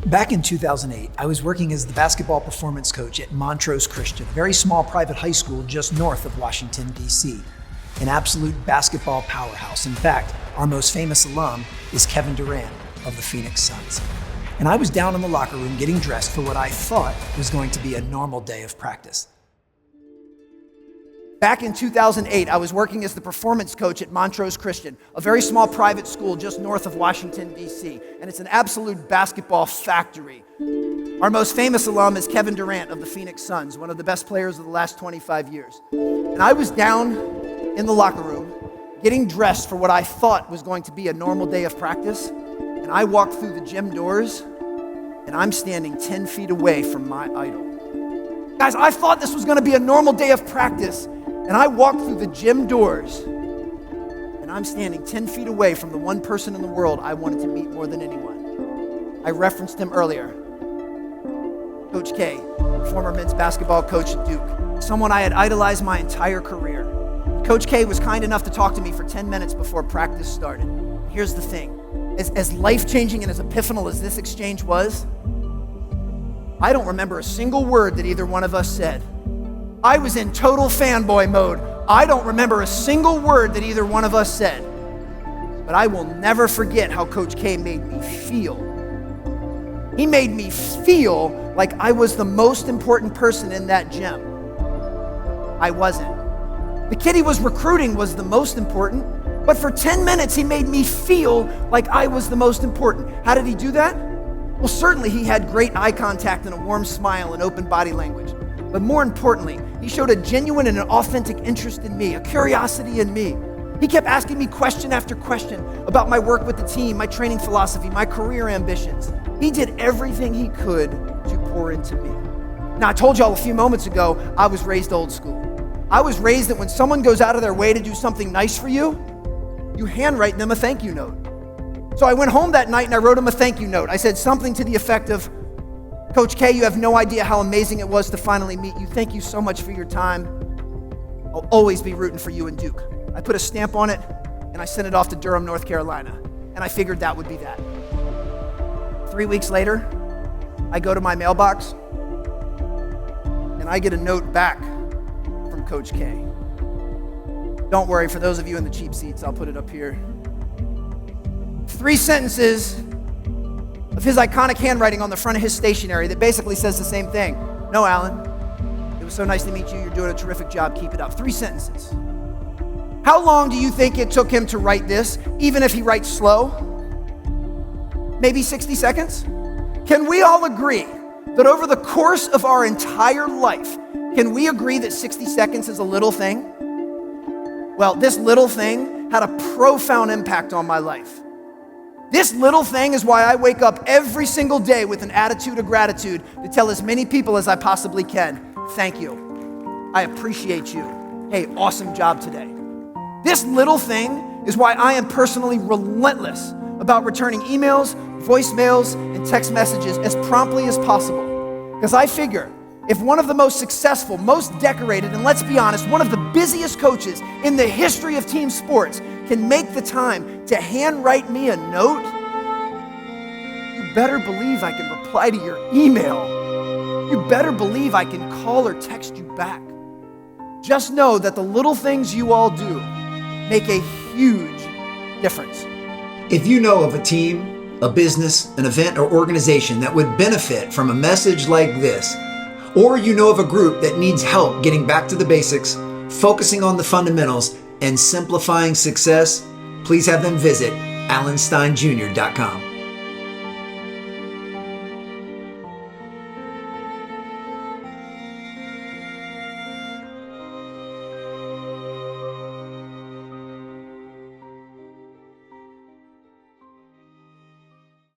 Back in 2008, I was working as the basketball performance coach at Montrose Christian, a very small private high school just north of Washington, D.C., an absolute basketball powerhouse. In fact, our most famous alum is Kevin Durant of the Phoenix Suns. And I was down in the locker room getting dressed for what I thought was going to be a normal day of practice. Back in 2008, I was working as the performance coach at Montrose Christian, a very small private school just north of Washington, D.C., and it's an absolute basketball factory. Our most famous alum is Kevin Durant of the Phoenix Suns, one of the best players of the last 25 years. And I was down in the locker room getting dressed for what I thought was going to be a normal day of practice, and I walked through the gym doors, and I'm standing 10 feet away from my idol. Guys, I thought this was going to be a normal day of practice. And I walked through the gym doors, and I'm standing 10 feet away from the one person in the world I wanted to meet more than anyone. I referenced him earlier. Coach K, former men's basketball coach at Duke, someone I had idolized my entire career. Coach K was kind enough to talk to me for 10 minutes before practice started. Here's the thing, as life-changing and as epiphanal as this exchange was, I don't remember a single word that either one of us said. I was in total fanboy mode. I don't remember a single word that either one of us said. But I will never forget how Coach K made me feel. He made me feel like I was the most important person in that gym. I wasn't. The kid he was recruiting was the most important, but for 10 minutes he made me feel like I was the most important. How did he do that? Well, certainly he had great eye contact and a warm smile and open body language. But more importantly, he showed a genuine and an authentic interest in me, a curiosity in me. He kept asking me question after question about my work with the team, my training philosophy, my career ambitions. He did everything he could to pour into me. Now, I told y'all a few moments ago, I was raised old school. I was raised that when someone goes out of their way to do something nice for you, you handwrite them a thank you note. So I went home that night and I wrote him a thank you note. I said something to the effect of, Coach K, you have no idea how amazing it was to finally meet you. Thank you so much for your time. I'll always be rooting for you and Duke. I put a stamp on it and I sent it off to Durham, North Carolina. And I figured that would be that. 3 weeks later, I go to my mailbox and I get a note back from Coach K. Don't worry, for those of you in the cheap seats, I'll put it up here. 3 sentences of his iconic handwriting on the front of his stationery that basically says the same thing. No, Alan, it was so nice to meet you. You're doing a terrific job. Keep it up. 3 sentences. How long do you think it took him to write this, even if he writes slow? Maybe 60 seconds? Can we all agree that over the course of our entire life, can we agree that 60 seconds is a little thing? Well, this little thing had a profound impact on my life. This little thing is why I wake up every single day with an attitude of gratitude to tell as many people as I possibly can, thank you. I appreciate you. Hey, awesome job today. This little thing is why I am personally relentless about returning emails, voicemails, and text messages as promptly as possible. Because I figure if one of the most successful, most decorated, and let's be honest, one of the busiest coaches in the history of team sports can make the time to handwrite me a note, you better believe I can reply to your email. You better believe I can call or text you back. Just know that the little things you all do make a huge difference. If you know of a team, a business, an event, or organization that would benefit from a message like this, or you know of a group that needs help getting back to the basics, focusing on the fundamentals, and simplifying success, please have them visit alansteinjr.com.